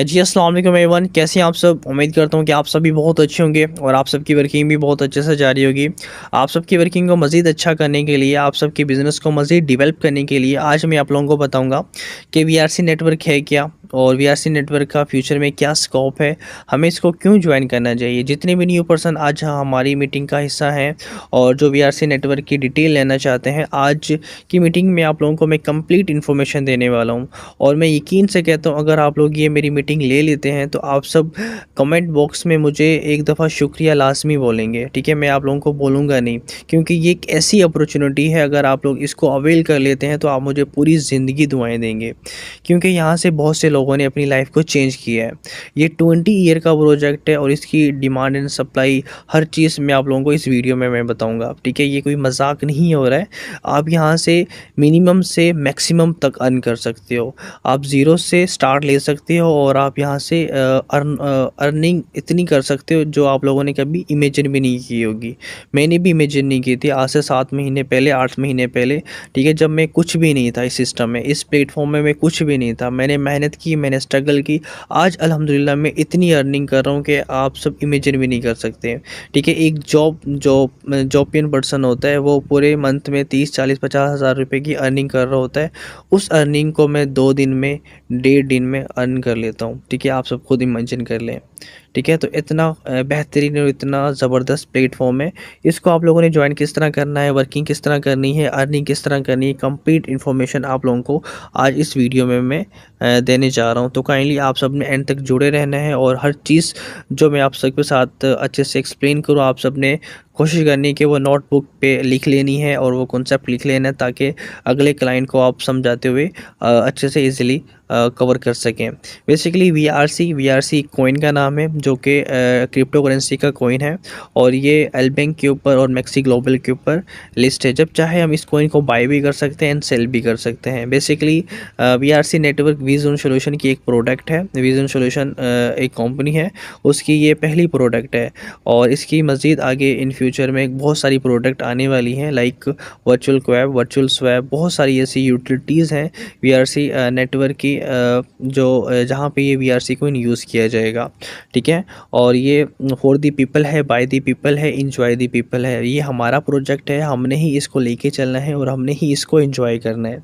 जी अस्सलाम वालेकुम एवरीवन, कैसे हैं आप सब। उम्मीद करता हूँ कि आप सभी बहुत अच्छे होंगे और आप सबकी वर्किंग भी बहुत अच्छे से जारी होगी। आप सबकी वर्किंग को मज़ीद अच्छा करने के लिए, आप सबके बिज़नेस को मज़ीद डेवलप करने के लिए आज मैं आप लोगों को बताऊंगा कि वीआरसी नेटवर्क है क्या और वीआरसी नेटवर्क का फ्यूचर में क्या स्कोप है, हमें इसको क्यों ज्वाइन करना चाहिए। जितने भी न्यू पर्सन आज हमारी मीटिंग का हिस्सा हैं और जो वीआरसी नेटवर्क की डिटेल लेना चाहते हैं, आज की मीटिंग में आप लोगों को मैं कंप्लीट इन्फॉर्मेशन देने वाला हूँ। और मैं यकीन से कहता हूँ, अगर आप लोग ये मेरी मीटिंग ले लेते हैं तो आप सब कमेंट बॉक्स में मुझे एक दफ़ा शुक्रिया लाजमी बोलेंगे, ठीक है। मैं आप लोगों को बोलूँगा नहीं, क्योंकि ये एक ऐसी अपॉर्चुनिटी है, अगर आप लोग इसको अवेल कर लेते हैं तो आप मुझे पूरी ज़िंदगी दुआएं देंगे, क्योंकि यहाँ से बहुत से लोगों ने अपनी लाइफ को चेंज किया है। ये 20 ईयर का प्रोजेक्ट है और इसकी डिमांड एंड सप्लाई हर चीज़ मैं आप लोगों को इस वीडियो में मैं बताऊँगा, ठीक है। ये कोई मजाक नहीं हो रहा है। आप यहाँ से मिनिमम से मैक्सिमम तक अर्न कर सकते हो। आप ज़ीरो से स्टार्ट ले सकते हो और आप यहाँ से अर्निंग इतनी कर सकते हो जो आप लोगों ने कभी इमेजिन भी नहीं की होगी। मैंने भी इमेजिन नहीं की थी आज से 7 महीने पहले, 8 महीने पहले, ठीक है। जब मैं कुछ भी नहीं था इस सिस्टम में, इस प्लेटफॉर्म में मैं कुछ भी नहीं था। मैंने मेहनत की, मैंने स्ट्रगल की। आज अल्हम्दुलिल्लाह मैं इतनी अर्निंग कर रहा हूँ कि आप सब इमेजिन भी नहीं कर सकते, ठीक है। एक जॉबियन पर्सन होता है, वो पूरे मंथ में 30 40 50 हज़ार रुपये की अर्निंग कर रहा होता है। उस अर्निंग को मैं 2 दिन में, 1.5 दिन में अर्न कर लेता हूँ, ठीक है। आप सब खुद इमेजिन कर लें, ठीक है। तो इतना बेहतरीन और इतना ज़बरदस्त प्लेटफॉर्म है। इसको आप लोगों ने ज्वाइन किस तरह करना है, वर्किंग किस तरह करनी है, अर्निंग किस तरह करनी है, कंप्लीट इन्फॉर्मेशन आप लोगों को आज इस वीडियो में मैं देने जा रहा हूँ। तो काइंडली आप सब ने एंड तक जुड़े रहना है और हर चीज़ जो मैं आप सबके साथ अच्छे से एक्सप्लेन करूँ, आप सब ने कोशिश करनी है कि वो नोटबुक पे लिख लेनी है और वो कॉन्सेप्ट लिख लेना है, ताकि अगले क्लाइंट को आप समझाते हुए अच्छे से इजीली कवर कर सकें। बेसिकली वीआरसी कॉइन का नाम है, जो कि क्रिप्टो करेंसी का कॉइन है और ये एलबैंक के ऊपर और मैक्सी ग्लोबल के ऊपर लिस्ट है। जब चाहे हम इस कॉइन को बाय भी कर सकते हैं एंड सेल भी कर सकते हैं। Basically VRC network vision solution की एक प्रोडक्ट है। विजन सॉल्यूशन एक कंपनी है, उसकी ये पहली प्रोडक्ट है और इसकी मज़ीद आगे इन फ्यूचर में बहुत सारी प्रोडक्ट आने वाली हैं, लाइक वर्चुअल क्वैब, वर्चुअल स्वैप, बहुत सारी ऐसी यूटिलिटीज़ हैं वीआरसी नेटवर्क की, जहाँ पे ये वीआरसी को यूज़ किया जाएगा, ठीक है। और ये फॉर दी पीपल है, बाय दी पीपल है, इंजॉय दी पीपल है। ये हमारा प्रोजेक्ट है, हमने ही इसको लेके चलना है और हमने ही इसको एंजॉय करना है,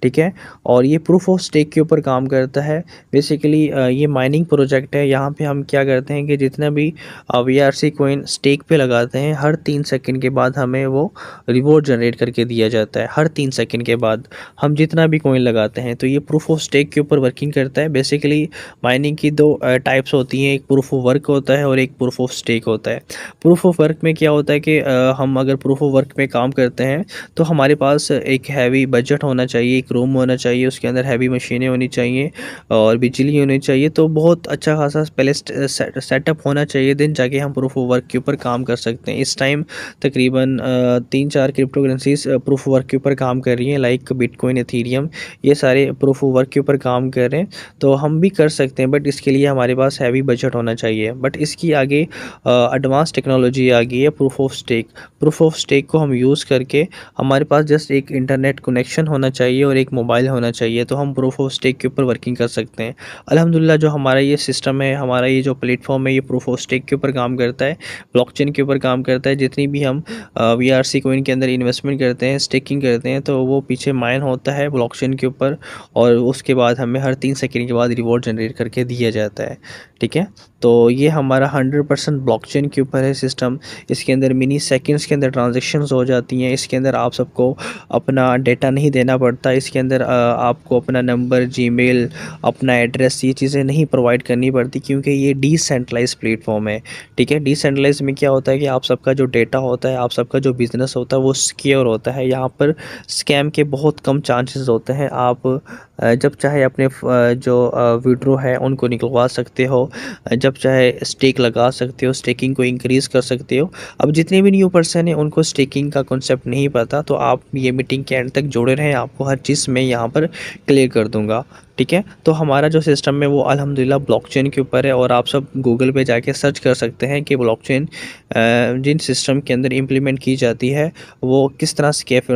ठीक है। और ये प्रूफ ऑफ स्टेक के ऊपर काम करता है। बेसिकली ये माइनिंग प्रोजेक्ट है। यहाँ पे हम क्या करते हैं कि जितना भी वीआरसी कॉइन स्टेक पे लगाते हैं, हर 3 सेकंड के बाद हमें वो रिवॉर्ड जनरेट करके दिया जाता है। हर 3 सेकंड के बाद हम जितना भी कॉइन लगाते हैं, तो ये प्रूफ ऑफ स्टेक के ऊपर वर्किंग करता है। बेसिकली माइनिंग की 2 टाइप्स होती हैं, एक प्रूफ ऑफ वर्क होता है और एक प्रूफ ऑफ स्टेक होता है। प्रूफ ऑफ वर्क में क्या होता है कि हम अगर प्रूफ ऑफ वर्क में काम करते हैं तो हमारे पास एक हैवी बजट होना चाहिए, एक रूम होना चाहिए, उसके अंदर हैवी मशीनें होनी चाहिए और बिजली होनी चाहिए। तो बहुत अच्छा खासा पहले सेटअप होना चाहिए, दिन जाके हम प्रूफ ऑफ वर्क के ऊपर काम कर सकते हैं। इस टाइम तकरीबन 3-4 crypto currencies proof of work के ऊपर काम कर रही हैं, लाइक बिटकॉइन, एथीरियम, ये सारे प्रूफ ऑफ वर्क के ऊपर काम कर रहे हैं। तो हम भी कर सकते हैं, बट इसके लिए हमारे पास हैवी बजट होना चाहिए। बट इसकी आगे एडवांस टेक्नोलॉजी आ गई है, proof of stake. Proof of stake को हम यूज़ करके, हमारे पास जस्ट एक इंटरनेट कनेक्शन होना चाहिए और एक मोबाइल होना चाहिए, तो हम प्रूफ ऑफ स्टेक के ऊपर वर्किंग कर सकते हैं। अल्हम्दुलिल्लाह जो हमारा ये सिस्टम है, हमारा ये जो प्लेटफॉर्म है, ये प्रूफ ऑफ स्टेक के ऊपर काम करता है, ब्लॉकचेन के ऊपर काम करता है। जितनी भी हम वीआरसी कॉइन के अंदर इन्वेस्टमेंट करते हैं, स्टेकिंग करते हैं, तो वो पीछे माइन होता है ब्लॉकचेन के ऊपर और उसके बाद हमें हर 3 सेकंड के बाद रिवॉर्ड जनरेट करके दिया जाता है, ठीक है। तो ये हमारा 100% ब्लॉकचेन के ऊपर है सिस्टम। इसके अंदर मिनी सेकंड्स के अंदर ट्रांजैक्शंस हो जाती हैं। इसके अंदर आप सबको अपना डेटा नहीं देना पड़ता। इसके अंदर आपको अपना नंबर, जीमेल, अपना एड्रेस, ये चीज़ें नहीं प्रोवाइड करनी पड़ती, क्योंकि ये डिसेंट्रलाइज प्लेटफॉर्म है, ठीक है। डिसेंट्रलाइज में क्या होता है कि आप सबका जो डेटा होता है, आप सबका जो बिज़नेस होता है, वो सिक्योर होता है। यहाँ पर स्कैम के बहुत कम चांसेस होते हैं। आप जब चाहे अपने जो विड्रो है उनको निकलवा सकते हो, जब चाहे स्टेक लगा सकते हो, स्टेकिंग को इंक्रीज़ कर सकते हो। अब जितने भी न्यू पर्सन हैं उनको स्टेकिंग का कॉन्सेप्ट नहीं पता, तो आप ये मीटिंग के एंड तक जुड़े रहें, आपको हर चीज़ मैं यहाँ पर क्लियर कर दूँगा। ठीक है। तो हमारा जो सिस्टम है वो अल्हम्दुलिल्लाह ब्लॉकचेन के ऊपर है और आप सब गूगल पे जाके सर्च कर सकते हैं कि ब्लॉकचेन जिन सिस्टम के अंदर इम्प्लीमेंट की जाती है वो किस तरह सेफ़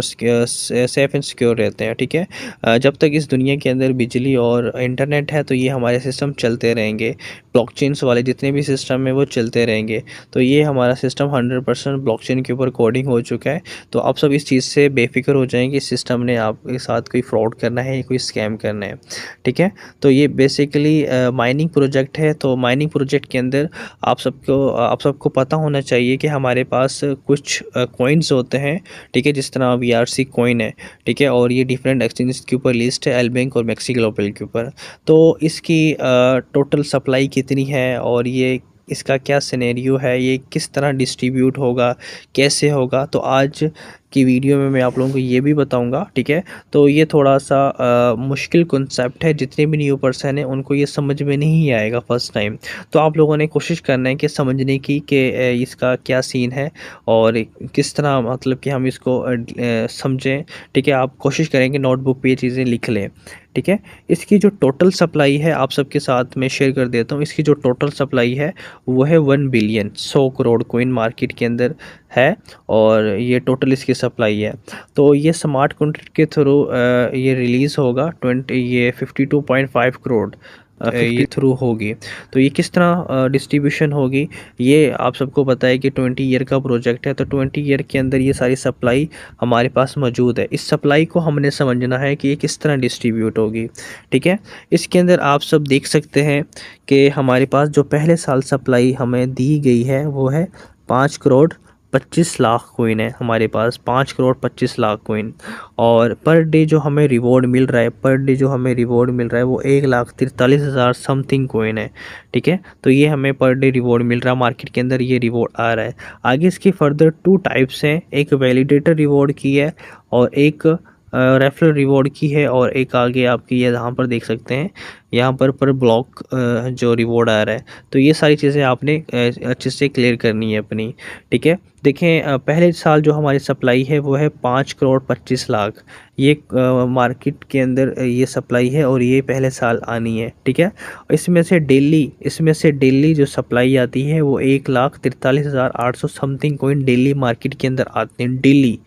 एंड सिक्योर रहते हैं, ठीक है। जब तक इस दुनिया के अंदर बिजली और इंटरनेट है तो ये हमारे सिस्टम चलते रहेंगे, ब्लॉकचेन्स वाले जितने भी सिस्टम है वो चलते रहेंगे। तो ये हमारा सिस्टम 100% ब्लॉकचेन के ऊपर कोडिंग हो चुका है। तो आप सब इस चीज़ से बेफिक्र हो जाएँ कि सिस्टम ने आपके साथ कोई फ्रॉड करना है या कोई स्कैम करना है, ठीक है। तो ये बेसिकली माइनिंग प्रोजेक्ट है। तो माइनिंग प्रोजेक्ट के अंदर आप सबको पता होना चाहिए कि हमारे पास कुछ कॉइन्स होते हैं, ठीक है, जिस तरह वीआरसी कॉइन है, ठीक है, और ये डिफरेंट एक्सचेंजेस के ऊपर लिस्ट है, एलबैंक और मैक्सी ग्लोबल के ऊपर। तो इसकी टोटल सप्लाई कितनी है और ये इसका क्या सिनेरियो है, ये किस तरह डिस्ट्रीब्यूट होगा, कैसे होगा, तो आज की वीडियो में मैं आप लोगों को ये भी बताऊंगा, ठीक है। तो ये थोड़ा सा मुश्किल कॉन्सेप्ट है, जितने भी न्यू पर्सन हैं उनको ये समझ में नहीं आएगा फर्स्ट टाइम। तो आप लोगों ने कोशिश करना है कि समझने की कि इसका क्या सीन है और किस तरह मतलब कि हम इसको समझें, ठीक है। आप कोशिश करें कि नोटबुक पे ये चीज़ें लिख लें, ठीक है। इसकी जो टोटल सप्लाई है आप सबके साथ मैं शेयर कर देता हूँ। इसकी जो टोटल सप्लाई है वो है 1 बिलियन 100 करोड़ कॉइन मार्केट के अंदर है और ये टोटल इसकी सप्लाई है। तो ये स्मार्ट कॉन्ट्रैक्ट के थ्रू ये रिलीज़ होगा 52.5 करोड़ ये थ्रू होगी। तो ये किस तरह डिस्ट्रीब्यूशन होगी, ये आप सबको पता है कि 20 ईयर का प्रोजेक्ट है। तो 20 ईयर के अंदर ये सारी सप्लाई हमारे पास मौजूद है। इस सप्लाई को हमने समझना है कि ये किस तरह डिस्ट्रीब्यूट होगी, ठीक है। इसके अंदर आप सब देख सकते हैं कि हमारे पास जो पहले साल सप्लाई हमें दी गई है वो है 5 करोड़ 25 लाख कोइन है हमारे पास, 5 करोड़ 25 लाख कोइन। और पर डे जो हमें रिवॉर्ड मिल रहा है, पर डे जो हमें रिवॉर्ड मिल रहा है वो 1,43,000 समथिंग कोइन है, ठीक है। तो ये हमें पर डे रिवॉर्ड मिल रहा है, मार्केट के अंदर ये रिवॉर्ड आ रहा है। आगे इसकी फर्दर 2 टाइप्स हैं, एक वैलिडेटर रिवॉर्ड की है और एक रेफरल रिवॉर्ड की है, और एक आगे आपकी ये यहाँ पर देख सकते हैं, यहाँ पर ब्लॉक जो रिवॉर्ड आ रहा है। तो ये सारी चीज़ें आपने अच्छे से क्लियर करनी है अपनी, ठीक है। देखें पहले साल जो हमारी सप्लाई है वो है 5 करोड़ 25 लाख, ये मार्केट के अंदर ये सप्लाई है और ये पहले साल आनी है, ठीक है। इसमें से डेली जो सप्लाई आती है वो 1,43,800 समथिंग कॉइन डेली मार्केट के अंदर आते हैं, डेली,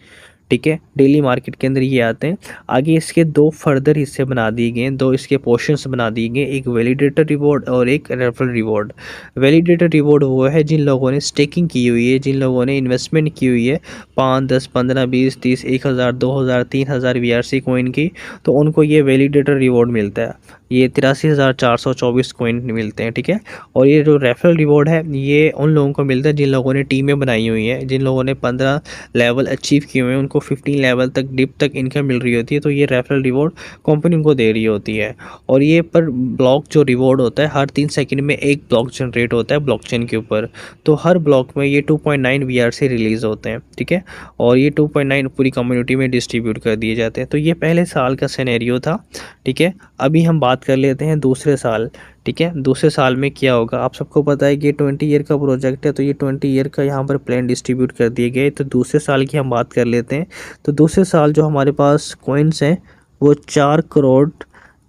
ठीक है, डेली मार्केट के अंदर ये आते हैं। आगे इसके 2 फर्दर हिस्से बना दिए गए हैं, 2 इसके पोर्शंस बना दिए गए, एक वैलिडेटर रिवॉर्ड और एक रेफरल रिवॉर्ड। वैलिडेटर रिवॉर्ड वो है जिन लोगों ने स्टेकिंग की हुई है, जिन लोगों ने इन्वेस्टमेंट की हुई है 5, 10, 15, 20, 30, 1,000, 2,000, 3,000 वीआरसी कॉइन की, तो उनको ये वैलिडेटर रिवॉर्ड मिलता है। ये 83,424 कॉइन मिलते हैं, ठीक है। और ये जो रेफरल रिवॉर्ड है ये उन लोगों को मिलता है जिन लोगों ने टीमें बनाई हुई हैं, जिन लोगों ने 15 लेवल अचीव किए हुए हैं, उनको 15 लेवल तक डिप तक इनकम मिल रही होती है। तो ये रेफरल रिवॉर्ड कंपनी उनको दे रही होती है। और ये पर ब्लॉक जो रिवॉर्ड होता है हर 3 सेकंड में एक ब्लॉक जनरेट होता है ब्लॉकचेन के ऊपर। तो हर ब्लॉक में ये 2.9 वीआरसी रिलीज़ होते हैं, ठीक है। और ये 2.9 पूरी कम्युनिटी में डिस्ट्रीब्यूट कर दिए जाते हैं। तो ये पहले साल का सिनेरियो था, ठीक है। अभी हम बात कर लेते हैं दूसरे साल, ठीक है। दूसरे साल में क्या होगा, आप सबको पता है कि ये 20 ईयर का प्रोजेक्ट है। तो ये 20 ईयर का यहाँ पर प्लान डिस्ट्रीब्यूट कर दिए गए। तो दूसरे साल की हम बात कर लेते हैं। तो दूसरे साल जो हमारे पास कॉइन्स हैं वो 4 करोड़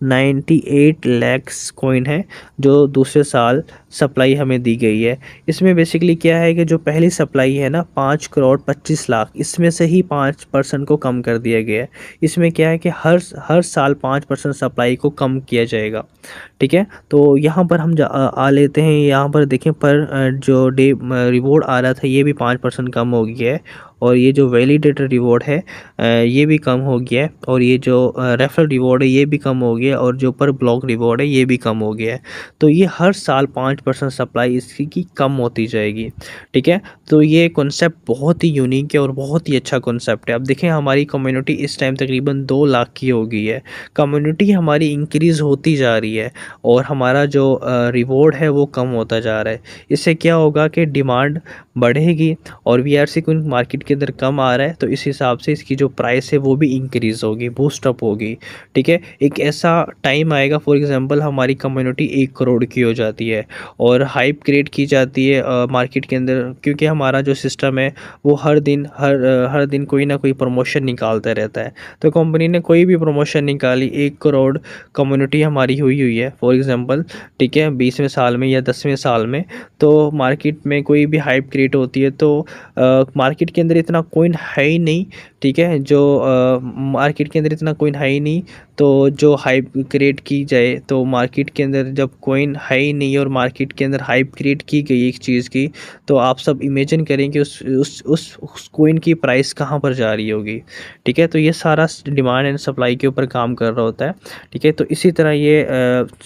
98 लैक्स कॉइन है जो दूसरे साल सप्लाई हमें दी गई है। इसमें बेसिकली क्या है कि जो पहली सप्लाई है ना 5 करोड़ 25 लाख, इसमें से ही 5% को कम कर दिया गया है। इसमें क्या है कि हर साल 5% सप्लाई को कम किया जाएगा, ठीक है। तो यहाँ पर हम आ लेते हैं, यहाँ पर देखें पर जो डे रिवॉर्ड आ रहा था ये भी 5% कम हो गया है। और ये जो वैलिडेटर रिवॉर्ड है ये भी कम हो गया है। और ये जो रेफरल रिवॉर्ड है ये भी कम हो गया है। और जो पर ब्लॉक रिवॉर्ड है ये भी कम हो गया है। तो ये हर साल 5% सप्लाई इसकी की कम होती जाएगी, ठीक है। तो ये कॉन्सेप्ट बहुत ही यूनिक है और बहुत ही अच्छा कॉन्सेप्ट है। अब देखें हमारी कम्युनिटी इस टाइम तकरीबन 2 लाख की हो गई है। कम्युनिटी हमारी इंक्रीज़ होती जा रही है और हमारा जो रिवॉर्ड है वो कम होता जा रहा है। इससे क्या होगा कि डिमांड बढ़ेगी और वीआरसी कोइन मार्केट के अंदर कम आ रहा है, तो इस हिसाब से इसकी जो प्राइस है वो भी इंक्रीज़ होगी, बूस्ट अप होगी। ठीक है, एक ऐसा टाइम आएगा, फॉर एग्जांपल हमारी कम्युनिटी 1 करोड़ की हो जाती है और हाइप क्रिएट की जाती है मार्केट के अंदर, क्योंकि हमारा जो सिस्टम है वो हर दिन कोई ना कोई प्रमोशन निकालता रहता है। तो कंपनी ने कोई भी प्रमोशन निकाली, 1 करोड़ कम्युनिटी हमारी हुई है फॉर एग्जांपल, ठीक है, 20वें साल में या 10वें साल में, तो मार्केट में कोई भी हाइप क्रिएट होती है तो मार्केट के अंदर इतना कॉइन है ही नहीं। ठीक है, जो मार्केट के अंदर इतना कॉइन है ही नहीं, तो जो हाइप क्रिएट की जाए, तो मार्केट के अंदर जब कॉइन है ही नहीं और मार्केट के अंदर हाइप क्रिएट की गई एक चीज़ की, तो आप सब इमेजिन करें कि उस कॉइन की प्राइस कहाँ पर जा रही होगी। ठीक है, तो ये सारा डिमांड एंड सप्लाई के ऊपर काम कर रहा होता है। ठीक है, तो इसी तरह ये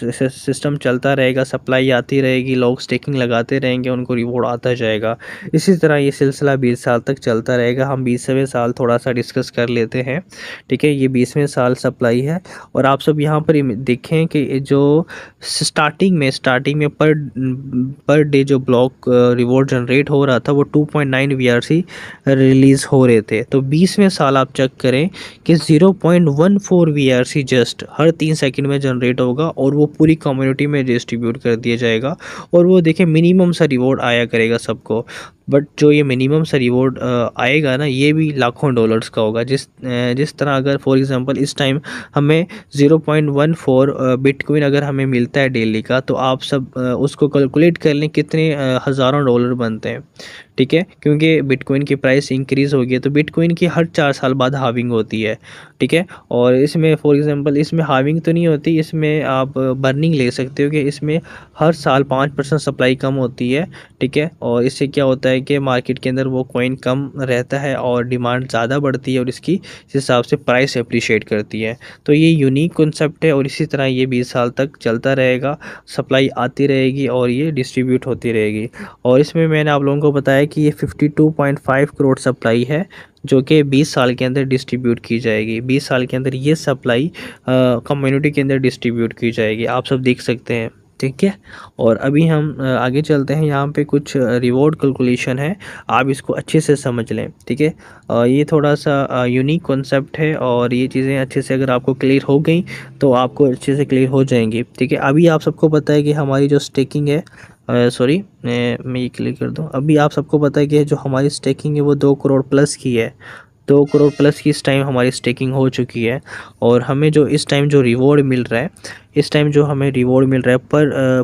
सिस्टम चलता रहेगा, सप्लाई आती रहेगी, लोग स्टेकिंग लगाते रहेंगे, उनको रिवॉर्ड आता जाएगा। इसी तरह ये सिलसिला 20 साल तक चलता रहेगा। हम 20वें साल थोड़ा सा डिस्कस कर लेते हैं। ठीक है, ये 20वें साल सप्लाई है और आप सब यहाँ पर देखें कि जो स्टार्टिंग में पर डे जो ब्लॉक रिवॉर्ड जनरेट हो रहा था वो 2.9 वीआरसी रिलीज़ हो रहे थे। तो 20वें साल आप चेक करें कि 0.14 वीआरसी जस्ट हर 3 सेकंड में जनरेट होगा और वो पूरी कम्युनिटी में डिस्ट्रीब्यूट कर दिया जाएगा और वो देखें मिनिमम सा रिवॉर्ड आया करेगा सबको। बट जो ये मिनिमम सा रिवॉर्ड आएगा ना, ये भी लाखों डॉलर्स का होगा। जिस तरह अगर फॉर एग्जांपल इस टाइम हमें 0.14 बिटकॉइन अगर हमें मिलता है डेली का, तो आप सब उसको कैलकुलेट कर लें कितने हज़ारों डॉलर बनते हैं। ठीक है, क्योंकि बिटकॉइन की प्राइस इंक्रीज़ होगी, तो बिटकॉइन की हर 4 साल बाद हार्विंग होती है। ठीक है, और इसमें फॉर एग्जांपल इसमें हार्विंग तो नहीं होती, इसमें आप बर्निंग ले सकते हो कि इसमें हर साल 5% सप्लाई कम होती है। ठीक है, और इससे क्या होता है कि मार्केट के अंदर वो कॉइन कम रहता है और डिमांड ज़्यादा बढ़ती है और इसकी इस हिसाब से प्राइस अप्रिशिएट करती है। तो ये यूनिक कॉन्सेप्ट है और इसी तरह ये 20 साल तक चलता रहेगा, सप्लाई आती रहेगी और ये डिस्ट्रीब्यूट होती रहेगी। और इसमें मैंने आप लोगों को बताया कि ये 52.5 करोड़ सप्लाई है जो कि 20 साल के अंदर डिस्ट्रीब्यूट की जाएगी। 20 साल के अंदर ये सप्लाई कम्युनिटी के अंदर डिस्ट्रीब्यूट की जाएगी, आप सब देख सकते हैं। ठीक है, और अभी हम आगे चलते हैं। यहाँ पे कुछ रिवॉर्ड कैलकुलेशन है, आप इसको अच्छे से समझ लें। ठीक है, ये थोड़ा सा यूनिक कॉन्सेप्ट है और ये चीज़ें अच्छे से अगर आपको क्लियर हो गई तो आपको अच्छे से क्लियर हो जाएंगी। ठीक है, अभी आप सबको पता है कि हमारी जो स्टेकिंग है, सॉरी मैं ये क्लियर कर दूं। अभी आप सबको पता है कि जो हमारी स्टेकिंग है वो 2 करोड़ प्लस की है। 2 करोड़ प्लस की इस टाइम हमारी स्टेकिंग हो चुकी है और हमें जो इस टाइम जो रिवॉर्ड मिल रहा है, इस टाइम जो हमें रिवॉर्ड मिल रहा है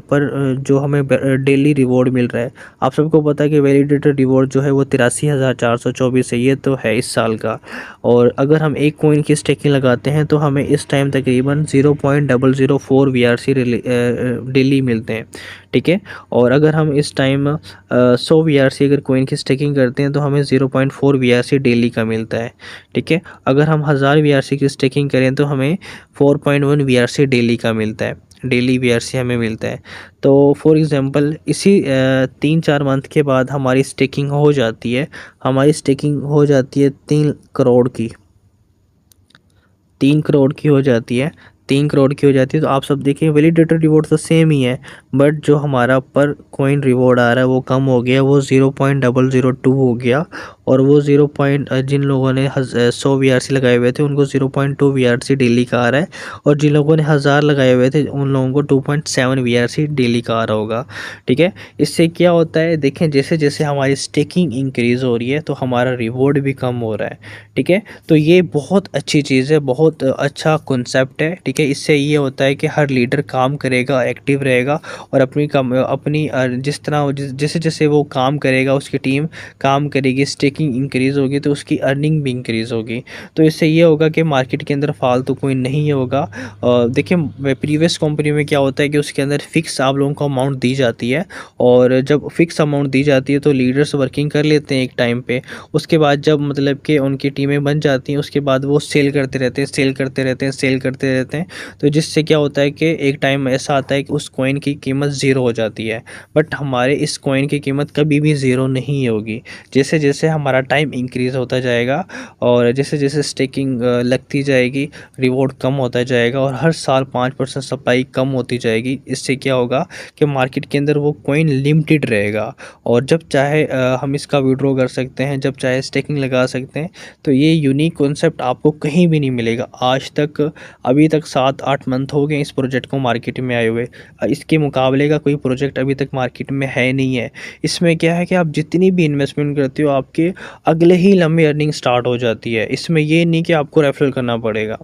पर जो हमें डेली रिवॉर्ड मिल रहा है, आप सबको पता है कि वैलिडेटेड रिवॉर्ड जो है वो 83,424 है, ये तो है इस साल का। और अगर हम एक कॉइन की स्टेकिंग लगाते हैं तो हमें इस टाइम तकरीबन 0.004 वीआरसी डेली मिलते हैं। ठीक है, और अगर हम इस टाइम 100 वीआरसी अगर कॉइन की स्टेकिंग करते हैं तो हमें 0.4 वीआरसी डेली का मिलता है। ठीक है, अगर हम 1000 वीआरसी की स्टेकिंग करें तो हमें 4.1 वीआरसी डेली का मिलता है, डेली वीआरसी हमें मिलता है। तो फॉर एग्जांपल इसी 3-4 मंथ के बाद हमारी स्टेकिंग हो जाती है, हमारी स्टेकिंग हो जाती है 3 करोड़ की, 3 करोड़ की हो जाती है, 3 करोड़ की हो जाती है। तो आप सब देखिए वैलिडेटेड रिवॉर्ड तो सेम ही है, बट जो हमारा पर कॉइन रिवॉर्ड आ रहा है वो कम हो गया, वो 0.002 हो गया और वो जिन लोगों ने 100 वीआरसी लगाए हुए थे उनको 0.2 वीआरसी डेली का आ रहा है और जिन लोगों ने 1000 लगाए हुए थे उन लोगों को 2.7 वीआरसी डेली का आ रहा होगा। ठीक है, इससे क्या होता है, देखें जैसे जैसे हमारी स्टेकिंग इंक्रीज़ हो रही है तो हमारा रिवॉर्ड भी कम हो रहा है। ठीक है, तो ये बहुत अच्छी चीज़ है, बहुत अच्छा कॉन्सेप्ट है। ठीक है, इससे ये होता है कि हर लीडर काम करेगा, एक्टिव रहेगा और अपनी जैसे जैसे वो काम करेगा, उसकी टीम काम करेगी, स्टेकिंग इंक्रीज़ होगी तो उसकी अर्निंग भी इंक्रीज़ होगी। तो इससे ये होगा कि मार्केट के अंदर फालतू कोई नहीं होगा। देखिए प्रीवियस कंपनी में क्या होता है कि उसके अंदर फिक्स आप लोगों को अमाउंट दी जाती है और जब फिक्स अमाउंट दी जाती है तो लीडर्स वर्किंग कर लेते हैं एक टाइम पे। उसके बाद जब मतलब कि उनकी टीमें बन जाती हैं उसके बाद वो सेल करते रहते हैं, सेल करते रहते हैं, सेल करते रहते हैं तो जिससे क्या होता है कि एक टाइम ऐसा आता है कि उस कॉइन की कीमत ज़ीरो हो जाती है। बट हमारे इस कॉइन की कीमत कभी भी ज़ीरो नहीं होगी। जैसे जैसे हमारा टाइम इंक्रीज़ होता जाएगा और जैसे जैसे स्टेकिंग लगती जाएगी, रिवॉर्ड कम होता जाएगा और हर साल 5% सप्लाई कम होती जाएगी। इससे क्या होगा कि मार्केट के अंदर वो कॉइन लिमिटेड रहेगा और जब चाहे हम इसका विड्रॉ कर सकते हैं, जब चाहे स्टेकिंग लगा सकते हैं। तो ये यूनिक कॉन्सेप्ट आपको कहीं भी नहीं मिलेगा आज तक। अभी तक 7-8 मंथ हो गए इस प्रोजेक्ट को मार्केट में आए हुए। इसके मुकाबले का कोई प्रोजेक्ट अभी तक मार्केट में है नहीं है। इसमें क्या है कि आप जितनी भी इन्वेस्टमेंट करते हो आपके अगले ही लम्हे अर्निंग स्टार्ट हो जाती है। इसमें ये नहीं कि आपको रेफरल करना पड़ेगा,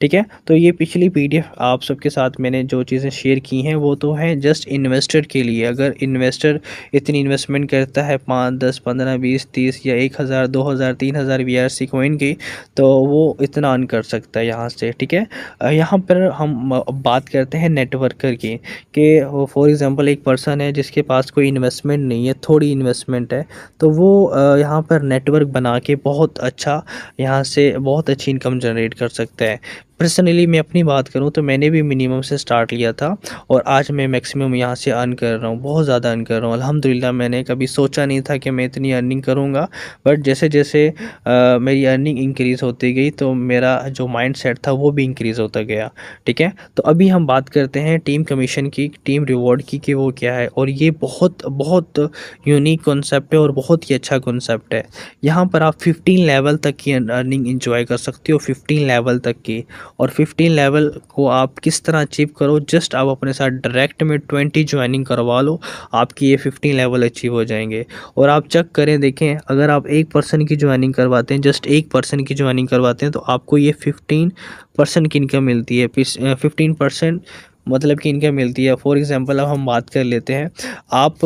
ठीक है। तो ये पिछली पीडीएफ आप सबके साथ मैंने जो चीज़ें शेयर की हैं वो तो हैं जस्ट इन्वेस्टर के लिए। अगर इन्वेस्टर इतनी इन्वेस्टमेंट करता है 5, 10, 15, 20, 30 या 1000, 2000, 3000 वीआरसी कॉइन की, तो वो इतना अर्न कर सकता है यहाँ से, ठीक है। यहाँ पर हम अब बात करते हैं नेटवर्कर की कि फॉर एग्जांपल एक पर्सन है जिसके पास कोई इन्वेस्टमेंट नहीं है, थोड़ी इन्वेस्टमेंट है, तो वो यहाँ पर नेटवर्क बना के बहुत अच्छा यहाँ से बहुत अच्छी इनकम जनरेट कर सकता है। पर्सनली मैं अपनी बात करूँ तो मैंने भी मिनिमम से स्टार्ट लिया था और आज मैं मैक्सिमम यहाँ से अर्न कर रहा हूँ, बहुत ज़्यादा अर्न कर रहा हूँ अल्हम्दुलिल्लाह। मैंने कभी सोचा नहीं था कि मैं इतनी अर्निंग करूँगा, बट जैसे जैसे मेरी अर्निंग इंक्रीज़ होती गई तो मेरा जो माइंड सेट था वो भी इंक्रीज़ होता गया, ठीक है। तो अभी हम बात करते हैं टीम कमीशन की, टीम रिवॉर्ड की, कि वो क्या है। और ये बहुत बहुत यूनिक कॉन्सेप्ट है और बहुत ही अच्छा कॉन्सेप्ट है। यहाँ पर आप 15 लेवल तक की अर्निंग इंजॉय कर सकते हो, 15 लेवल तक की। और 15 लेवल को आप किस तरह अचीव करो, जस्ट आप अपने साथ डायरेक्ट में 20 ज्वाइनिंग करवा लो, आपकी ये 15 लेवल अचीव हो जाएंगे। और आप चेक करें, देखें, अगर आप एक पर्सन की ज्वाइनिंग करवाते हैं, जस्ट एक पर्सन की ज्वाइनिंग करवाते हैं, तो आपको ये 15% की इनकम मिलती है। 15% मतलब कि इनकम मिलती है। फॉर एग्जांपल अब हम बात कर लेते हैं, आप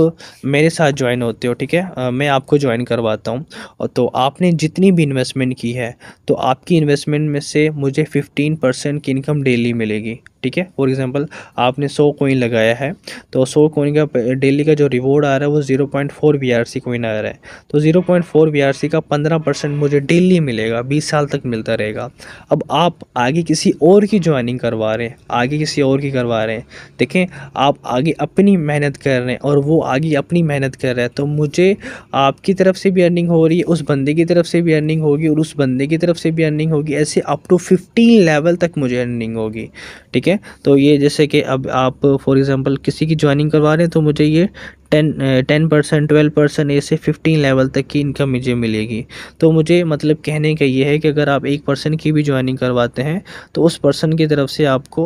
मेरे साथ ज्वाइन होते हो, ठीक है। मैं आपको ज्वाइन करवाता हूँ और तो आपने जितनी भी इन्वेस्टमेंट की है तो आपकी इन्वेस्टमेंट में से मुझे 15% की इनकम डेली मिलेगी, ठीक है। फॉर एग्जांपल आपने 100 कॉइन लगाया है तो 100 कॉइन का डेली का जो रिवॉर्ड आ रहा है वो 0.4 वीआरसी कॉइन आ रहा है। तो 0.4 वीआरसी का 15% मुझे डेली मिलेगा, 20 साल तक मिलता रहेगा। अब आप आगे किसी और की ज्वाइनिंग करवा रहे हैं, आगे किसी और की करवा रहे हैं, देखें, आप आगे अपनी मेहनत कर रहे हैं और वो आगे अपनी मेहनत कर रहा है, तो मुझे आपकी तरफ से भी अर्निंग हो रही है, उस बंदे की तरफ से भी अर्निंग होगी और उस बंदे की तरफ से भी अर्निंग होगी। ऐसे अप टू 15 लेवल तक मुझे अर्निंग होगी, ठीक है। तो ये जैसे कि अब आप फॉर एग्जांपल किसी की ज्वाइनिंग करवा रहे हैं तो मुझे ये 10%, 12%, ऐसे 15 लेवल तक की इनकम मुझे मिलेगी। तो मुझे मतलब कहने का ये है कि अगर आप एक पर्सन की भी ज्वाइनिंग करवाते हैं तो उस पर्सन की तरफ से आपको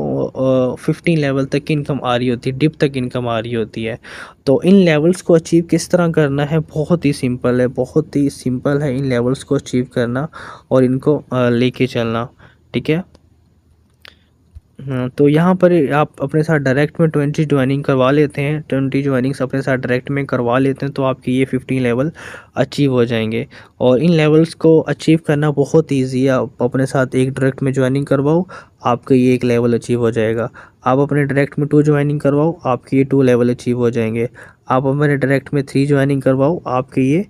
15 लेवल तक की इनकम आ रही होती है, डिप तक इनकम आ रही होती है। तो इन लेवल्स को अचीव किस तरह करना है, बहुत ही सिंपल है, बहुत ही सिंपल है इन लेवल्स को अचीव करना और इनको लेके चलना, ठीक है। हाँ, तो यहाँ पर आप अपने साथ डायरेक्ट में 20 ज्वाइनिंग करवा लेते हैं, 20 ज्वाइनिंग्स अपने साथ डायरेक्ट में करवा लेते हैं तो आपकी ये 15 लेवल अचीव हो जाएंगे। और इन लेवल्स को अचीव करना बहुत ईजी है। आप अपने साथ एक डायरेक्ट में ज्वाइनिंग करवाओ, आपका ये एक लेवल अचीव हो जाएगा। आप अपने डायरेक्ट में 2 ज्वाइनिंग करवाओ, आपके ये 2 लेवल अचीव हो जाएंगे। आप अपने डायरेक्ट में 3 ज्वाइनिंग करवाओ, आपके ये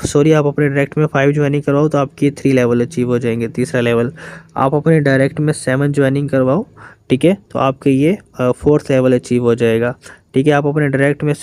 सॉरी आप अपने डायरेक्ट में 5 ज्वाइनिंग करवाओ तो आपकी 3 लेवल अचीव हो जाएंगे, तीसरा लेवल। आप अपने डायरेक्ट में 7 ज्वाइनिंग करवाओ, ठीक है, तो आपके ये 4th लेवल अचीव हो जाएगा, ठीक है। आप अपने डायरेक्ट में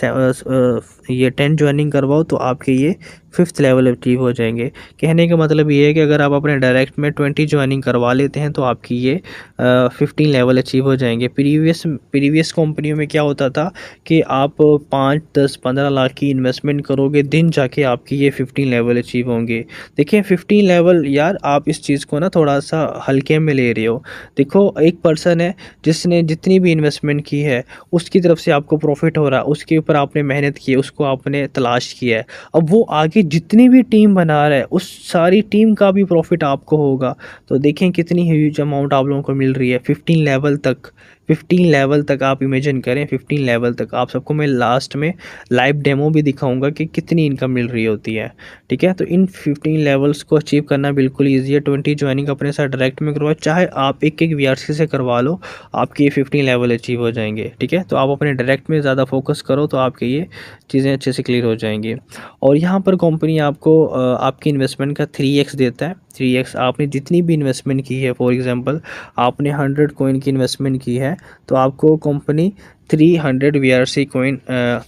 ये 10 ज्वाइनिंग करवाओ तो आपके ये 5th लेवल अचीव हो जाएंगे। कहने का मतलब ये है कि अगर आप अपने डायरेक्ट में 20 ज्वाइनिंग करवा लेते हैं तो आपकी ये 15 लेवल अचीव हो जाएंगे। प्रीवियस कंपनियों में क्या होता था कि आप 5, 10, 15 लाख की इन्वेस्टमेंट करोगे, दिन जाके आपकी ये 15 लेवल अचीव होंगे। देखिए 15 लेवल, यार आप इस चीज़ को ना थोड़ा सा हल्के में ले रहे हो। देखो एक पर्सन है जिसने जितनी भी इन्वेस्टमेंट की है उसकी तरफ से आपको प्रॉफिट हो रहा है, उसके ऊपर आपने मेहनत की है, उसको आपने तलाश किया है। अब वो आगे जितनी भी टीम बना रहा है उस सारी टीम का भी प्रॉफिट आपको होगा। तो देखें कितनी ह्यूज अमाउंट आप लोगों को मिल रही है 15 लेवल तक, 15 लेवल तक आप इमेजिन करें, 15 लेवल तक आप सबको मैं लास्ट में लाइव डेमो भी दिखाऊंगा कि कितनी इनकम मिल रही होती है। ठीक है, तो इन 15 लेवल्स को अचीव करना बिल्कुल ईजी है। 20 ज्वाइनिंग अपने साथ डायरेक्ट में करवाओ, चाहे आप एक एक वीआरसी से करवा लो, आपके ये 15 लेवल अचीव हो जाएंगे। ठीक है, तो आप अपने डायरेक्ट में ज़्यादा फोकस करो तो आपके ये चीज़ें अच्छे से क्लियर हो जाएंगी। और यहाँ पर कंपनी आपको आपकी इन्वेस्टमेंट का 3x देता है। 3x आपने जितनी भी इन्वेस्टमेंट की है, फॉर एग्जांपल आपने 100 कॉइन की इन्वेस्टमेंट की है तो आपको कंपनी 300 वीआरसी कॉइन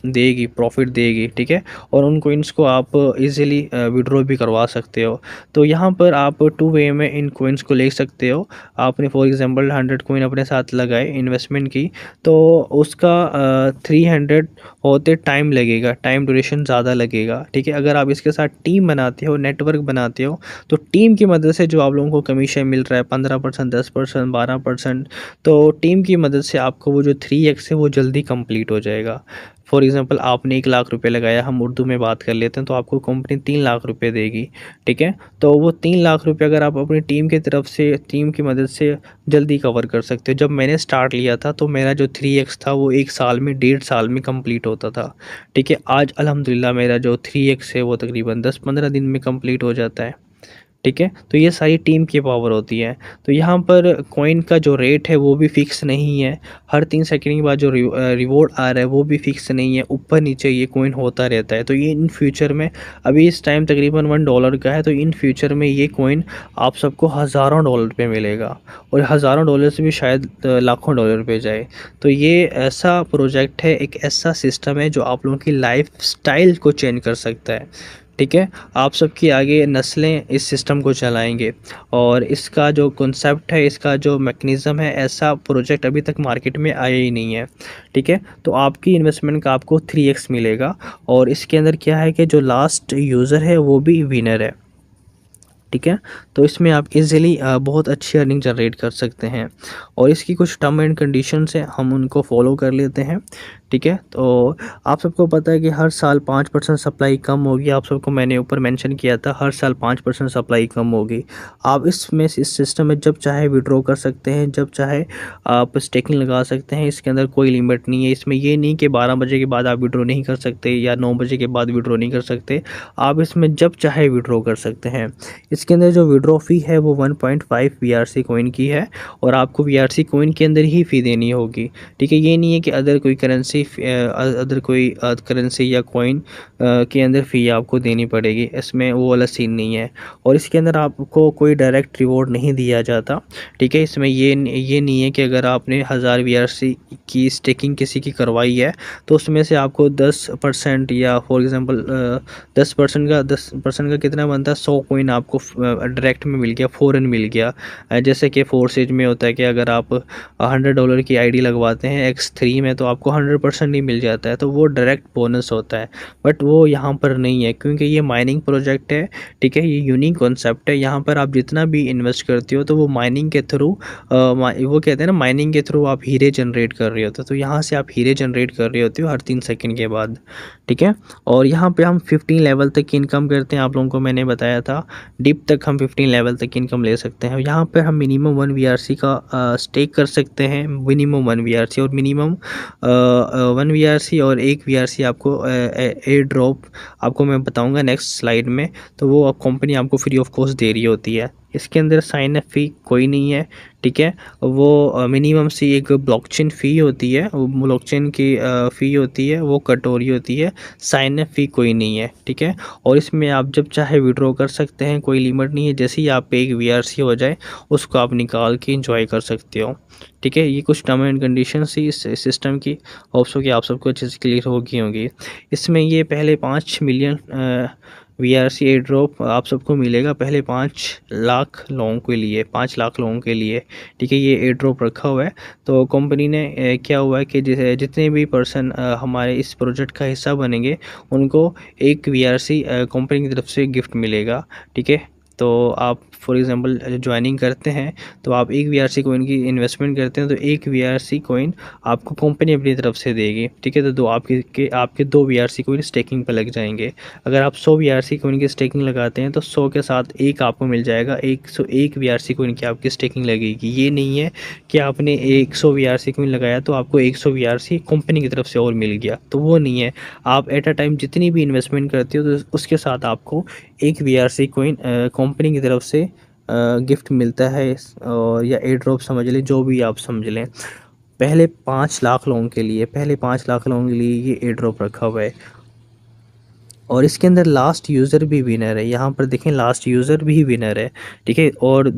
देगी, प्रॉफिट देगी। ठीक है, और उन कॉइन्स को आप इजीली विड्रॉ भी करवा सकते हो। तो यहाँ पर आप 2 वे में इन कॉइन्स को ले सकते हो। आपने फॉर एग्जांपल 100 कॉइन अपने साथ लगाए, इन्वेस्टमेंट की, तो उसका 300 होते टाइम लगेगा, टाइम ड्यूरेशन ज़्यादा लगेगा। ठीक है, अगर आप इसके साथ टीम बनाते हो, नेटवर्क बनाते हो, तो टीम की मदद से जो आप लोगों को कमीशन मिल रहा है 15%, 10%, 12%, तो टीम की मदद से आपको वो जो 3x है वो जल्दी कंप्लीट हो जाएगा। फॉर एग्जांपल आपने 1 लाख रुपए लगाया, हम उर्दू में बात कर लेते हैं, तो आपको कंपनी 3 लाख रुपए देगी। ठीक है, तो वो 3 लाख रुपए अगर आप अपनी टीम की तरफ से, टीम की मदद से जल्दी कवर कर सकते हो। जब मैंने स्टार्ट लिया था तो मेरा जो 3x था वो 1 साल में, 1.5 साल में कंप्लीट होता था। ठीक है, आज अल्हम्दुलिल्लाह मेरा जो 3x है वो तकरीबन 10-15 दिन में कंप्लीट हो जाता है। ठीक है, तो ये सारी टीम की पावर होती है। तो यहाँ पर कॉइन का जो रेट है वो भी फिक्स नहीं है। हर 3 सेकंड के बाद जो रिवॉर्ड आ रहा है वो भी फिक्स नहीं है, ऊपर नीचे ये कॉइन होता रहता है। तो ये इन फ्यूचर में, अभी इस टाइम तकरीबन $1 का है, तो इन फ्यूचर में ये कॉइन आप सबको हज़ारों डॉलर पे मिलेगा, और हज़ारों डॉलर से भी शायद लाखों डॉलर पे जाए। तो ये ऐसा प्रोजेक्ट है, एक ऐसा सिस्टम है जो आप लोगों की लाइफ स्टाइल को चेंज कर सकता है। ठीक है, आप सबकी आगे नस्लें इस सिस्टम को चलाएंगे, और इसका जो कॉन्सेप्ट है, इसका जो मैकेनिज़्म है, ऐसा प्रोजेक्ट अभी तक मार्केट में आया ही नहीं है। ठीक है, तो आपकी इन्वेस्टमेंट का आपको 3x मिलेगा, और इसके अंदर क्या है कि जो लास्ट यूज़र है वो भी विनर है। ठीक है, तो इसमें आप इजीली बहुत अच्छी अर्निंग जनरेट कर सकते हैं, और इसकी कुछ टर्म एंड कंडीशंस हैं, हम उनको फॉलो कर लेते हैं। ठीक है, तो आप सबको पता है कि हर साल 5% सप्लाई कम होगी। आप सबको मैंने ऊपर मेंशन किया था, हर साल 5% सप्लाई कम होगी। आप इसमें, इस सिस्टम में जब चाहे विड्रॉ कर सकते हैं, जब चाहे आप स्टेकिंग लगा सकते हैं। इसके अंदर कोई लिमिट नहीं है। इसमें ये नहीं कि 12 बजे के बाद आप विड्रॉ नहीं कर सकते, या 9 बजे के बाद विड्रॉ नहीं कर सकते। आप इसमें जब चाहे विड्रॉ कर सकते हैं। इसके अंदर जो विड्रॉ फ़ी है वो 1.5 वीआरसी कॉइन की है, और आपको वीआरसी कॉइन के अंदर ही फ़ी देनी होगी। ठीक है, ये नहीं है कि अदर कोई करेंसी या कॉइन के अंदर फ़ी आपको देनी पड़ेगी, इसमें वो वाला सीन नहीं है। और इसके अंदर आपको कोई डायरेक्ट रिवॉर्ड नहीं दिया जाता। ठीक है, इसमें ये नहीं है कि अगर आपने 1000 वीआरसी की स्टेकिंग किसी की करवाई है तो उसमें से आपको 10%, या फॉर एग्जांपल 10% का कितना बनता है, 100 कॉइन आपको डायरेक्ट में मिल गया, फ़ौरन मिल गया। जैसे कि फोर्सेज में होता है कि अगर आप $100 की आईडी लगवाते हैं X3 में तो आपको 100% ही मिल जाता है, तो वो डायरेक्ट बोनस होता है। बट वो यहाँ पर नहीं है, क्योंकि ये माइनिंग प्रोजेक्ट है। ठीक है, ये यूनिक कॉन्सेप्ट है। यहाँ पर आप जितना भी इन्वेस्ट करते हो तो वो माइनिंग के थ्रू, वो कहते हैं ना, माइनिंग के थ्रू आप हीरे जनरेट कर रहे होते हो। तो यहाँ से आप हीरे जनरेट कर रहे होते हो हर 3 सेकंड के बाद। ठीक है, और यहाँ पे हम 15 लेवल तक की इनकम करते हैं। आप लोगों को मैंने बताया था डीप तक हम 15 लेवल तक की इनकम ले सकते हैं। यहाँ पर हम मिनिमम 1 वीआरसी का स्टेक कर सकते हैं, मिनिमम 1 वीआरसी, और मिनिमम 1 वीआरसी और 1 वीआरसी आपको एयर ड्रॉप आपको मैं बताऊंगा नेक्स्ट स्लाइड में। तो वो कंपनी आपको फ्री ऑफ कॉस्ट दे रही होती है। इसके अंदर साइन अप फ़ी कोई नहीं है। ठीक है, वो मिनिमम सी एक ब्लॉकचेन फ़ी होती है, वो ब्लॉकचेन की फ़ी होती है, वो कट हो रही होती है। साइन अप फ़ी कोई नहीं है। ठीक है, और इसमें आप जब चाहे विड्रॉ कर सकते हैं, कोई लिमिट नहीं है। जैसे ही आप पे एक वीआरसी हो जाए उसको आप निकाल के इंजॉय कर सकते हो। ठीक है, ये कुछ टर्म एंड कंडीशन थी इस सिस्टम की। होप सो कि आप सबको अच्छे से क्लियर होगी। इसमें ये पहले 5 मिलियन वीआरसी एयर ड्रॉप आप सबको मिलेगा, पहले 5 लाख लोगों के लिए, 5 लाख लोगों के लिए। ठीक है, ये एयर ड्रॉप रखा हुआ है। तो कंपनी ने क्या हुआ है कि जितने भी पर्सन हमारे इस प्रोजेक्ट का हिस्सा बनेंगे उनको एक वीआरसी कंपनी की तरफ से गिफ्ट मिलेगा। ठीक है, तो आप फॉर एग्जांपल ज्वाइनिंग करते हैं तो आप एक वीआरसी कॉइन की इन्वेस्टमेंट करते हैं तो एक वीआरसी कॉइन आपको कंपनी अपनी तरफ से देगी, ठीक है। तो दो आपके दो वीआरसी कॉइन स्टेकिंग पे लग जाएंगे। अगर आप 100 वीआरसी कॉइन की स्टेकिंग लगाते हैं तो 100 के साथ एक आपको मिल जाएगा, 101 वीआरसी कॉइन की आपकी स्टेकिंग लगेगी। ये नहीं है कि आपने 100 वीआरसी कॉइन लगाया तो आपको 100 वीआरसी कंपनी की तरफ से और मिल गया, तो वो नहीं है। आप एट अ टाइम जितनी भी इन्वेस्टमेंट करते हो तो उसके साथ आपको एक वीआरसी कॉइन कंपनी की तरफ से गिफ्ट मिलता है, और या एयर ड्रॉप समझ लें, जो भी आप समझ लें। पहले 5 लाख लोगों के लिए, पहले 5 लाख लोगों के लिए ये एयर ड्रॉप रखा हुआ है। और इसके अंदर लास्ट यूज़र भी विनर है, यहाँ पर देखें लास्ट यूज़र भी विनर है, ठीक है। और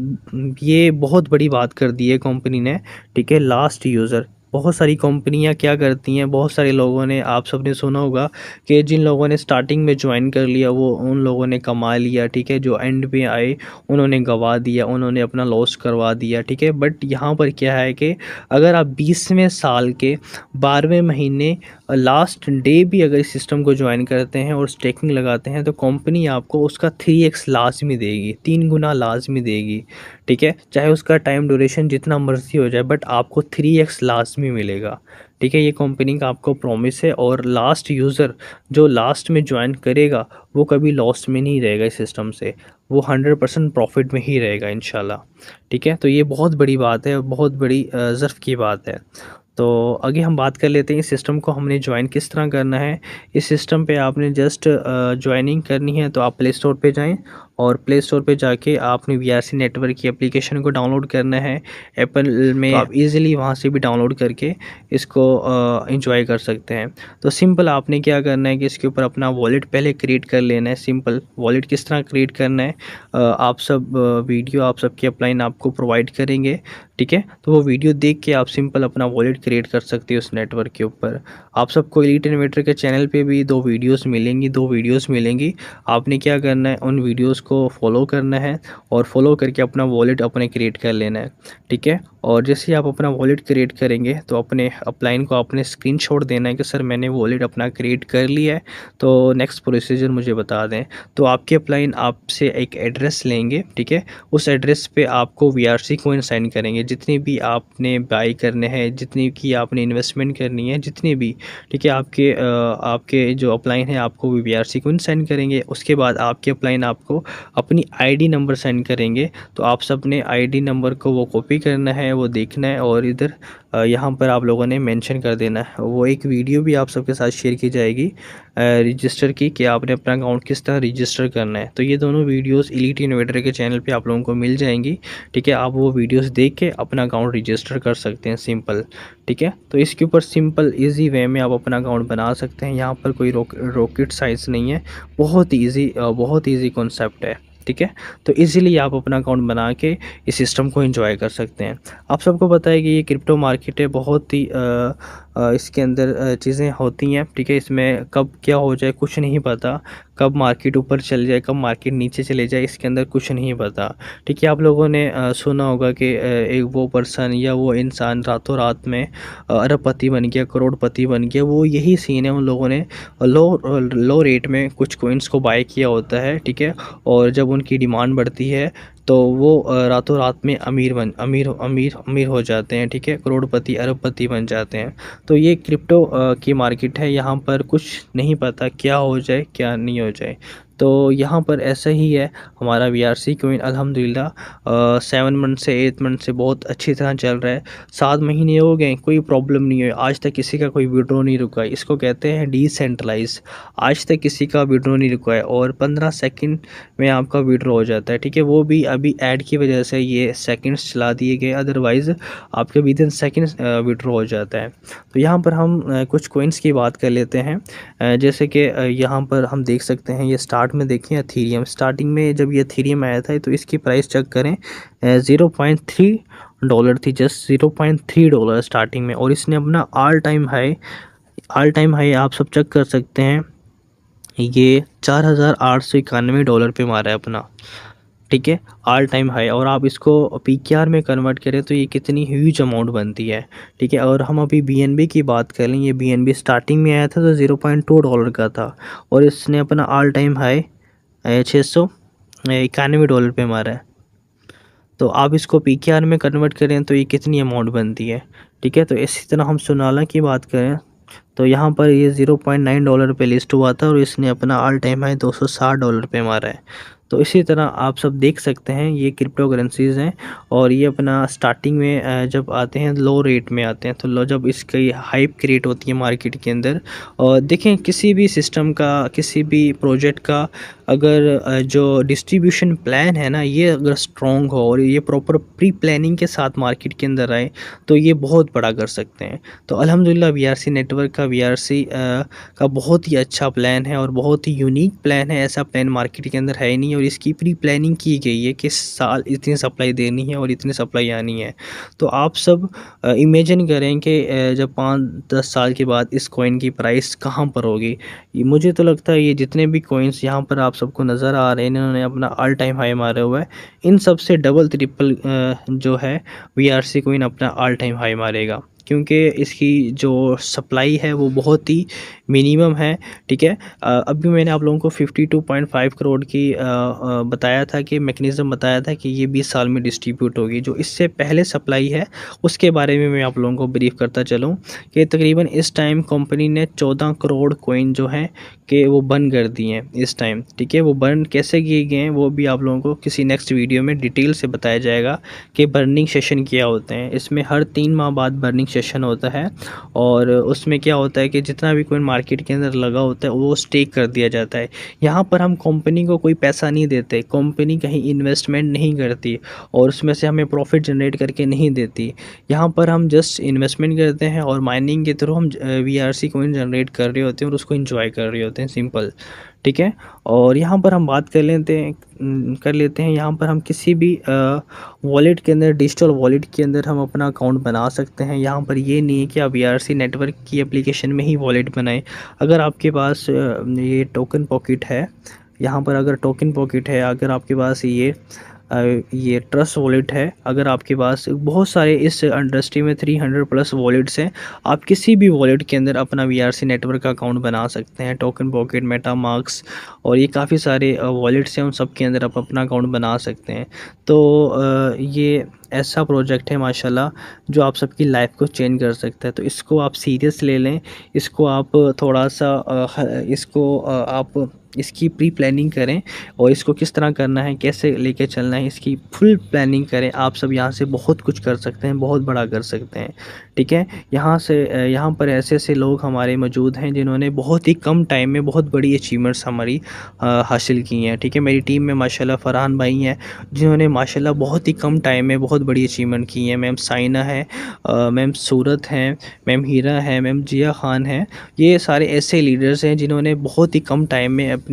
ये बहुत बड़ी बात कर दी है कंपनी ने, ठीक है। लास्ट यूज़र, बहुत सारी कंपनियां क्या करती हैं, बहुत सारे लोगों ने, आप सबने सुना होगा कि जिन लोगों ने स्टार्टिंग में ज्वाइन कर लिया वो उन लोगों ने कमा लिया, ठीक है। जो एंड पे आए उन्होंने गंवा दिया, उन्होंने अपना लॉस करवा दिया, ठीक है। बट यहाँ पर क्या है कि अगर आप 20वें साल के 12वें महीने लास्ट डे भी अगर इस सिस्टम को ज्वाइन करते हैं और स्टेकिंग लगाते हैं तो कंपनी आपको उसका 3x लाजमी देगी, 3 गुना लाजमी देगी, ठीक है। चाहे उसका टाइम ड्यूरेशन जितना मर्जी हो जाए बट आपको 3x लाजमी मिलेगा, ठीक है। ये कंपनी का आपको प्रॉमिस है। और लास्ट यूज़र जो लास्ट में ज्वाइन करेगा वो कभी लॉस में नहीं रहेगा इस सिस्टम से, वो 100% प्रॉफिट में ही रहेगा इंशाल्लाह, ठीक है। तो ये बहुत बड़ी बात है, बहुत बड़ी ज़र्फ़ की बात है। तो आगे हम बात कर लेते हैं इस सिस्टम को हमने ज्वाइन किस तरह करना है। इस सिस्टम पे आपने जस्ट ज्वाइनिंग करनी है तो आप प्ले स्टोर पे जाएं और प्ले स्टोर पे जाके आपने वीआरसी नेटवर्क की एप्लीकेशन को डाउनलोड करना है। एप्पल में तो आप इजीली वहाँ से भी डाउनलोड करके इसको एंजॉय कर सकते हैं। तो सिंपल आपने क्या करना है कि इसके ऊपर अपना वॉलेट पहले क्रिएट कर लेना है। सिंपल वॉलेट किस तरह क्रिएट करना है आप सब वीडियो आप सबके अपलाइन आपको प्रोवाइड करेंगे, ठीक है। तो वो वीडियो देख के आप सिंपल अपना वॉलेट क्रिएट कर सकते हो उस नेटवर्क के ऊपर। आप सबको एलीट इन्वेटर के चैनल पे भी दो वीडियोस मिलेंगी। आपने क्या करना है, उन वीडियोस को फॉलो करना है और फॉलो करके अपना वॉलेट अपने क्रिएट कर लेना है, ठीक है। और जैसे ही आप अपना वॉलेट क्रिएट करेंगे तो अपने अपलाइन को आपने स्क्रीनशॉट देना है कि सर मैंने वॉलेट अपना क्रिएट कर लिया है, तो नेक्स्ट प्रोसीजर मुझे बता दें। तो आपके अपलाइन आपसे एक एड्रेस लेंगे, ठीक है। उस एड्रेस पे आपको वीआरसी कॉइन सेंड करेंगे, जितने भी आपने बाई करने हैं, जितनी की आपने इन्वेस्टमेंट करनी है, जितने भी, ठीक है। आपके जो अपलाइन है आपको वीआरसी कॉइन सेंड करेंगे। उसके बाद आपके अपलाइन आपको अपनी आईडी नंबर सेंड करेंगे। तो आप सब ने आईडी नंबर को वो कॉपी करना है, वो देखना है और इधर यहाँ पर आप लोगों ने मेंशन कर देना है। वो एक वीडियो भी आप सबके साथ शेयर की जाएगी रजिस्टर की, कि आपने अपना अकाउंट किस तरह रजिस्टर करना है। तो ये दोनों वीडियोस एलीट इन्वेटर के चैनल पे आप लोगों को मिल जाएंगी, ठीक है। आप वो वीडियोस देख के अपना अकाउंट रजिस्टर कर सकते हैं सिंपल, ठीक है। तो इसके ऊपर सिंपल इजी वे में आप अपना अकाउंट बना सकते हैं। यहाँ पर कोई रॉकेट साइंस नहीं है, बहुत ईजी कॉन्सेप्ट है, ठीक है। तो इजीली आप अपना अकाउंट बना के इस सिस्टम को एंजॉय कर सकते हैं। आप सबको पता है कि ये क्रिप्टो मार्केट है, बहुत ही इसके अंदर चीज़ें होती हैं, ठीक है। इसमें कब क्या हो जाए कुछ नहीं पता, कब मार्केट ऊपर चल जाए, कब मार्केट नीचे चले जाए, इसके अंदर कुछ नहीं पता, ठीक है। आप लोगों ने सुना होगा कि एक वो पर्सन या वो इंसान रातों रात में अरबपति बन गया, करोड़पति बन गया। वो यही सीन है, उन लोगों ने लो रेट में कुछ कोइंस को बाय किया होता है, ठीक है। और जब उनकी डिमांड बढ़ती है तो वो रातों रात में अमीर हो जाते हैं, ठीक है। करोड़पति अरबपति बन जाते हैं। तो ये क्रिप्टो की मार्केट है, यहाँ पर कुछ नहीं पता क्या हो जाए क्या नहीं हो जाए। तो यहाँ पर ऐसा ही है। हमारा वीआरसी कॉइन अल्हम्दुलिल्लाह 7 मंथ से 8 मंथ से बहुत अच्छी तरह चल रहा है। 7 महीने हो गए, कोई प्रॉब्लम नहीं हुई, आज तक किसी का कोई विड्रॉ नहीं रुका है। इसको कहते हैं डिसेंट्रलाइज। आज तक किसी का विड्रॉ नहीं रुका है और 15 सेकंड में आपका विड्रॉ हो जाता है, ठीक है। वो भी अभी ऐड की वजह से ये सेकंड्स चला दिए गए, अदरवाइज़ आपके विद इन सेकंड्स विड्रॉ हो जाता है। तो यहाँ पर हम कुछ कॉइन्स की बात कर लेते हैं। जैसे कि यहाँ पर हम देख सकते हैं, ये स्टार्ट में देखें एथेरियम। स्टार्टिंग में जब ये एथेरियम आया था तो इसकी प्राइस चेक करें, $0.3 थी, जस्ट $0.3 स्टार्टिंग में। और इसने अपना ऑल टाइम हाई आप सब चेक कर सकते हैं, ये $4,891 पे मारा है अपना, ठीक है, ऑल टाइम हाई। और आप इसको पीकेआर में कन्वर्ट करें तो ये कितनी ह्यूज अमाउंट बनती है, ठीक है। और हम अभी बीएनबी की बात कर लें, ये बीएनबी स्टार्टिंग में आया था तो $0.2 का था और इसने अपना ऑल टाइम हाई $691 पे मारा है, तो आप इसको पीकेआर में कन्वर्ट करें तो ये कितनी अमाउंट बनती है, ठीक है। तो इसी तरह हम सोनाला की बात करें तो यहाँ पर ये $0.9 पे लिस्ट हुआ था और इसने अपना ऑल टाइम हाई $260 पे मारा है। तो इसी तरह आप सब देख सकते हैं ये क्रिप्टो करेंसीज़ हैं और ये अपना स्टार्टिंग में जब आते हैं लो रेट में आते हैं, तो लो जब इसकी हाइप क्रिएट होती है मार्केट के अंदर। और देखें किसी भी सिस्टम का, किसी भी प्रोजेक्ट का अगर जो डिस्ट्रीब्यूशन प्लान है ना, ये अगर स्ट्रॉन्ग हो और ये प्रॉपर प्री प्लानिंग के साथ मार्केट के अंदर आए तो ये बहुत बड़ा कर सकते हैं। तो अल्हम्दुलिल्लाह वीआरसी नेटवर्क का, वीआरसी का बहुत ही अच्छा प्लान है और बहुत ही यूनिक प्लान है। ऐसा प्लान मार्केट के अंदर है ही नहीं और इसकी प्री प्लानिंग की गई है कि साल इतनी सप्लाई देनी है और इतनी सप्लाई आनी है। तो आप सब इमेजिन करें कि जब 5-10 साल के बाद इस कॉइन की प्राइस कहाँ पर होगी। मुझे तो लगता है ये जितने भी कॉइन्स यहाँ पर आप सबको नज़र आ रहे हैं, इन्होंने अपना ऑल टाइम हाई मारा हुआ है, इन सब से डबल ट्रिपल जो है वीआरसी कॉइन अपना ऑल टाइम हाई मारेगा, क्योंकि इसकी जो सप्लाई है वो बहुत ही मिनिमम है, ठीक है। अभी मैंने आप लोगों को 52.5 करोड़ की बताया था कि मैकेनिज़्म बताया था कि ये 20 साल में डिस्ट्रीब्यूट होगी। जो इससे पहले सप्लाई है उसके बारे में मैं आप लोगों को ब्रीफ करता चलूँ कि तकरीबन इस टाइम कंपनी ने 14 करोड़ कॉइन जो हैं कि वो बर्न कर दिए हैं इस टाइम, ठीक है। वो बर्न कैसे किए गए हैं वो भी आप लोगों को किसी नेक्स्ट वीडियो में डिटेल से बताया जाएगा कि बर्निंग सेशन क्या होते हैं। इसमें हर 3 माह बाद बर्निंग सेशन होता है और उसमें क्या होता है कि जितना भी कोई मार्केट के अंदर लगा होता है वो स्टेक कर दिया जाता है। यहाँ पर हम कंपनी को कोई पैसा नहीं देते, कंपनी कहीं इन्वेस्टमेंट नहीं करती और उसमें से हमें प्रॉफिट जनरेट करके नहीं देती। यहाँ पर हम जस्ट इन्वेस्टमेंट करते हैं और माइनिंग के थ्रू हम वीआरसी कॉइन जनरेट कर रहे होते हैं और उसको इंजॉय कर रहे होते हैं, सिंपल, ठीक है। और यहाँ पर हम बात कर लेते हैं यहाँ पर हम किसी भी वॉलेट के अंदर, डिजिटल वॉलेट के अंदर हम अपना अकाउंट बना सकते हैं। यहाँ पर ये नहीं है कि आप वीआरसी नेटवर्क की एप्लीकेशन में ही वॉलेट बनाएं। अगर आपके पास ये टोकन पॉकेट है, यहाँ पर अगर टोकन पॉकेट है, अगर आपके पास ये ट्रस्ट वॉलेट है, अगर आपके पास बहुत सारे इस इंडस्ट्री में 300+ वॉलेट्स हैं, आप किसी भी वॉलेट के अंदर अपना वीआरसी नेटवर्क का अकाउंट बना सकते हैं। टोकन पॉकेट, मेटामास्क और ये काफ़ी सारे वॉलेट्स हैं, उन सब के अंदर आप अपना अकाउंट बना सकते हैं। तो ये ऐसा प्रोजेक्ट है माशाल्लाह जो आप सबकी लाइफ को चेंज कर सकता है। तो इसको आप सीरियस ले लें, इसको आप थोड़ा सा आप इसकी प्री प्लानिंग करें और इसको किस तरह करना है, कैसे लेके चलना है, इसकी फुल प्लानिंग करें। आप सब यहाँ से बहुत कुछ कर सकते हैं, बहुत बड़ा कर सकते हैं, ठीक है। यहाँ पर ऐसे ऐसे लोग हमारे मौजूद हैं जिन्होंने बहुत ही कम टाइम में बहुत बड़ी अचीवमेंट्स हमारी हासिल की हैं, ठीक है। मेरी टीम में माशाल्लाह फरहान भाई हैं जिन्होंने माशाल्लाह बहुत ही कम टाइम में बहुत बड़ी अचीवमेंट की है। मैम साइना है, मैम सूरत हैं, मैम हीरा है, मैम जिया खान हैं। ये सारे ऐसे लीडर्स हैं जिन्होंने बहुत ही कम टाइम में अपनी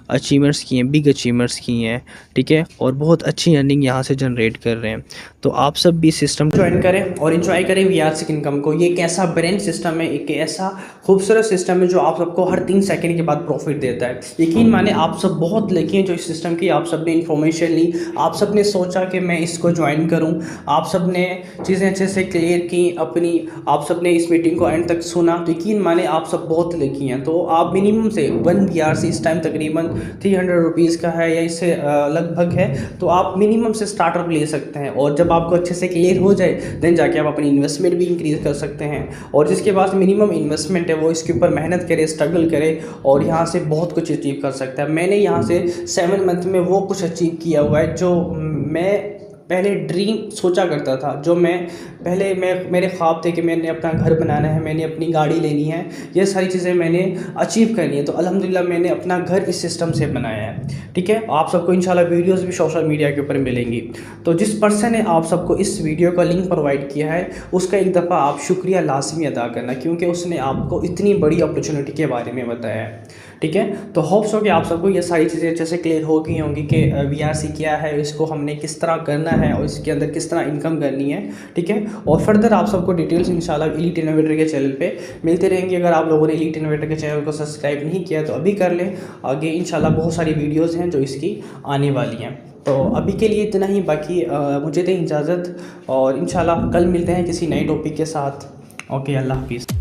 अचीवमेंट्स की हैं, बिग अचीवमेंट्स की हैं, ठीक है। और बहुत अच्छी अर्निंग यहाँ से जनरेट कर रहे हैं। तो आप सब भी सिस्टम ज्वाइन करें और इन्जॉय करें वीआरसी इनकम को। ये एक ऐसा ब्रेन सिस्टम है, एक ऐसा खूबसूरत सिस्टम है जो आप सबको हर 3 सेकंड के बाद प्रॉफिट देता है। यकीन माने आप सब बहुत लकी हैं जो इस सिस्टम की, आप सब ने इन्फॉर्मेशन ली, आप सब ने सोचा कि मैं इसको ज्वाइन करूं, आप सब ने चीज़ें अच्छे से क्लियर की अपनी, आप सब ने इस मीटिंग को एंड तक सुना। तो यकीन माने आप सब बहुत लकी हैं। तो आप मिनिमम से 1 वीआरसी इस टाइम तकरीबन 300 रुपीज़ का है या इससे लगभग है, तो आप मिनिमम से स्टार्टअप ले सकते हैं और जब आपको अच्छे से क्लियर हो जाए देन जाके आप अपनी इन्वेस्टमेंट भी इंक्रीज़ कर सकते हैं। और जिसके पास मिनिमम इन्वेस्टमेंट है वो इसके ऊपर मेहनत करे, स्ट्रगल करे और यहाँ से बहुत कुछ अचीव कर सकता है। मैंने यहाँ से 7 मंथ में वो कुछ अचीव किया हुआ है जो मैं पहले ड्रीम सोचा करता था, जो मेरे ख्वाब थे कि मैंने अपना घर बनाना है, मैंने अपनी गाड़ी लेनी है, ये सारी चीज़ें मैंने अचीव करनी है। तो अल्हम्दुलिल्लाह मैंने अपना घर इस सिस्टम से बनाया है, ठीक है। आप सबको इंशाल्लाह वीडियोस भी सोशल मीडिया के ऊपर मिलेंगी। तो जिस पर्सन ने आप सबको इस वीडियो का लिंक प्रोवाइड किया है उसका एक दफ़ा आप शुक्रिया लाजमी अदा करना, क्योंकि उसने आपको इतनी बड़ी अपॉर्चुनिटी के बारे में बताया है, ठीक है। तो होप्स हो कि आप सबको ये सारी चीज़ें अच्छे से क्लियर हो गई होंगी कि वीआरसी क्या है, इसको हमने किस तरह करना है और इसके अंदर किस तरह इनकम करनी है, ठीक है। और फर्दर आप सबको डिटेल्स इंशाल्लाह एलीट इनोवेटर के चैनल पे मिलते रहेंगे। अगर आप लोगों ने एलीट इनोवेटर के चैनल को सब्सक्राइब नहीं किया तो अभी कर लें, आगे इंशाल्लाह बहुत सारी वीडियोज़ हैं जो इसकी आने वाली हैं। तो अभी के लिए इतना ही, बाकी मुझे दें इजाज़त और इंशाल्लाह कल मिलते हैं किसी नए टॉपिक के साथ। ओके, अल्लाह हाफिज़।